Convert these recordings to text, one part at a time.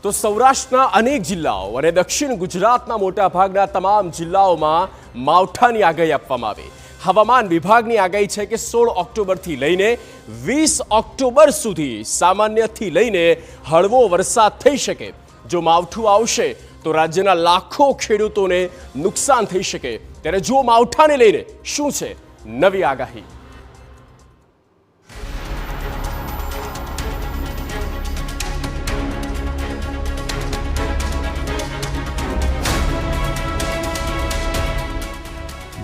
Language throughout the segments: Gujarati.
તો સૌરાષ્ટ્રના અનેક જિલ્લાઓ અને દક્ષિણ ગુજરાતના મોટાભાગના તમામ જિલ્લાઓમાં માવઠાની આગાહી આપવામાં આવી। હવામાન વિભાગની આગાહી છે કે 16 ઓક્ટોબરથી લઈને 20 ઓક્ટોબર સુધી સામાન્યથી લઈને હળવો વરસાદ થઈ શકે। જો માવઠું આવશે તો રાજ્યના લાખો ખેડૂતોને નુકસાન થઈ શકે। ત્યારે જો માવઠાને લઈને શું છે નવી આગાહી?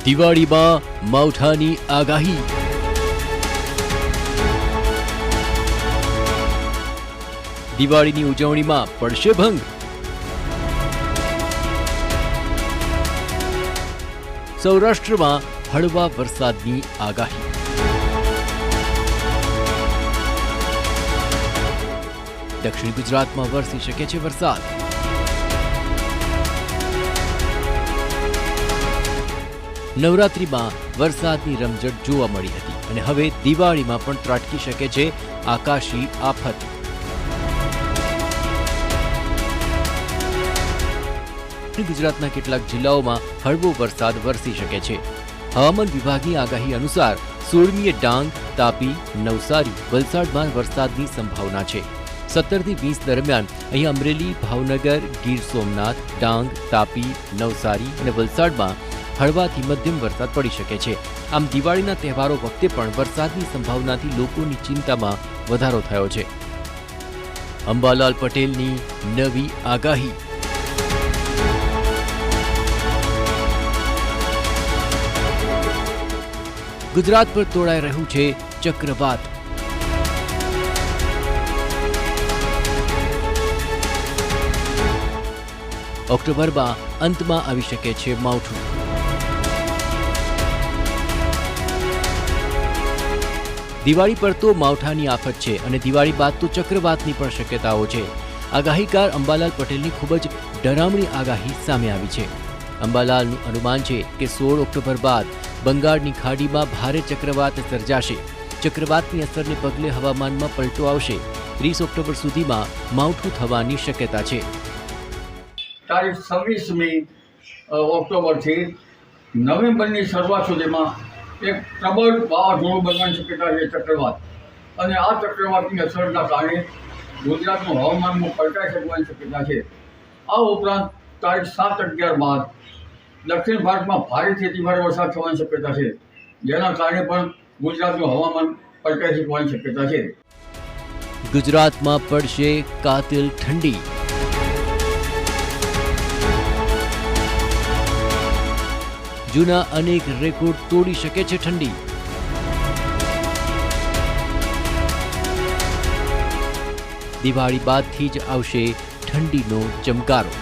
દિવાળીમાં માવઠાની આગાહી। દિવાળીની ઉજવણીમાં પડશે ભંગ। સૌરાષ્ટ્રમાં હળવા વરસાદની આગાહી। દક્ષિણ ગુજરાતમાં વરસી શકે છે વરસાદ। નવરાત્રિમાં વરસાદની રમઝટ જોવા મળી હતી અને હવે દિવાળીમાં પણ ત્રાટકી શકે છે આકાશી આફત। ગુજરાતના કેટલાક જિલ્લાઓમાં હળવો વરસાદ વરસી શકે છે। હવામાન વિભાગની આગાહી અનુસાર 16મીએ ડાંગ, તાપી, નવસારી, વલસાડમાં વરસાદની સંભાવના છે। 17 થી 20 દરમિયાન અહીં અમરેલી, ભાવનગર, ગીર સોમનાથ, ડાંગ, તાપી, નવસારી અને વલસાડમાં હળવાથી મધ્યમ વરસાદ પડી શકે છે। આમ દિવાળીના તહેવારો વખતે પણ વરસાદની સંભાવનાથી લોકોની ચિંતામાં વધારો થયો છે। અંબાલાલ પટેલની નવી આગાહી। ગુજરાત પર તોડાઈ રહ્યું છે ચક્રવાત। ઓક્ટોબરમાં અંતમાં આવી શકે છે માવઠું। દિવાળી પર તો માવઠાની આફત છે અને દિવાળી બાદ તો ચક્રવાતની પણ શક્યતાઓ છે। આગાહીકાર અંબાલાલ પટેલની ખૂબ જ ડરામણી આગાહી સામે આવી છે। અંબાલાલનું અનુમાન છે કે 16 ઓક્ટોબર બાદ બંગાળની ખાડીમાં ભારે ચક્રવાત સર્જાશે। ચક્રવાતની અસરને પગલે હવામાનમાં પલટો આવશે। 30 ઓક્ટોબર સુધીમાં માવઠું થવાની શક્યતા છે। તારીખ 26મી ઓક્ટોબરથી નવેમ્બરની શરૂઆત સુધીમાં એક પ્રબળ વાવાઝોડું બનવાની શક્યતા છે ચક્રવાત। અને આ ચક્રવાતની અસરના કારણે ગુજરાતનું હવામાનમાં પલટાઈ શકવાની શક્યતા છે। આ ઉપરાંત તારીખ 7-11 બાદ દક્ષિણ ભારતમાં ભારેથી અતિભારે વરસાદ થવાની શક્યતા છે, જેના કારણે પણ ગુજરાતનું હવામાન પલટાઈ શકવાની શક્યતા છે। ગુજરાતમાં પડશે કાતિલ ઠંડી। જૂના અનેક રેકોર્ડ તોડી શકે છે ઠંડી। દિવાળી બાદથી જ આવશે ઠંડીનો ચમકારો।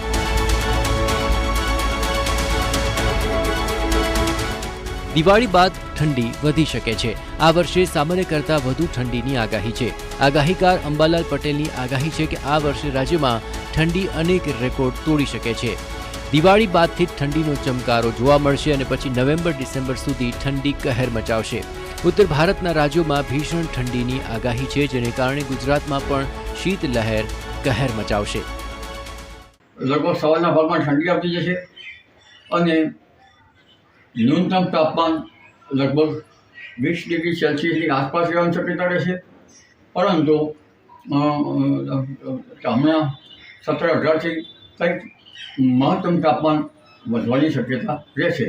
દિવાળી બાદ ઠંડી વધી શકે છે। આ વર્ષે સામાન્ય કરતાં વધુ ઠંડીની આગાહી છે। આગાહીકાર અંબાલાલ પટેલની આગાહી છે કે આ વર્ષે રાજ્યમાં ઠંડી અનેક રેકોર્ડ તોડી શકે છે। દિવાળી બાદથી ઠંડીનો ચમકારો જોવા મળશે અને પછી નવેમ્બર-ડિસેમ્બર સુધી ઠંડી કહેર મચાવશે। ઉત્તર ભારતના રાજ્યોમાં ભીષણ ઠંડીની આગાહી છે, જેને કારણે ગુજરાતમાં પણ શીત લહેર કહેર મચાવશે। લગભગ સવારના ભાગમાં ઠંડી આવતી જશે અને ન્યૂનતમ તાપમાન લગભગ 20 ડિગ્રી સેલ્સિયસની આસપાસ રહેવાની શક્યતા રહેશે। પરંતુ હમણાં 17-18થી કંઈક મહત્તમ તાપમાન વધવાની શક્યતા રહેશે।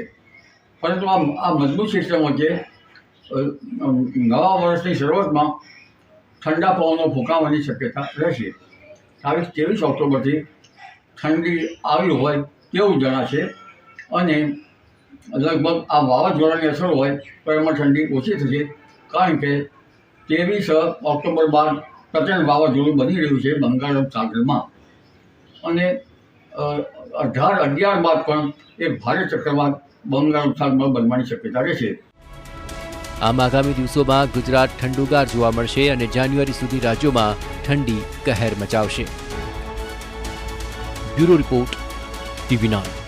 પરંતુ આ મજબૂત સિસ્ટમ વચ્ચે નવા વર્ષની શરૂઆતમાં ઠંડા પવનો ફૂંકાવાની શક્યતા રહેશે। તારીખ 23 ઓક્ટોબરથી ઠંડી આવી હોય તેવું જણાશે અને લગભગ આ વાવાઝોડાની અસર હોય તો એમાં ઠંડી ઓછી થશે, કારણ કે 23 ઓક્ટોબર બાદ પ્રચંડ વાવાઝોડું બની રહ્યું છે બંગાળ ઉપસાગરમાં અને 18-11 બાદ પણ એક ભારે ચક્રવાત બંગાળ ઉપસાગરમાં બનવાની શક્યતા રહેશે। આમ આગામી દિવસોમાં ગુજરાત ઠંડુગાર જોવા મળશે અને જાન્યુઆરી સુધી રાજ્યોમાં ઠંડી કહેર મચાવશે। Bureau report, TV9।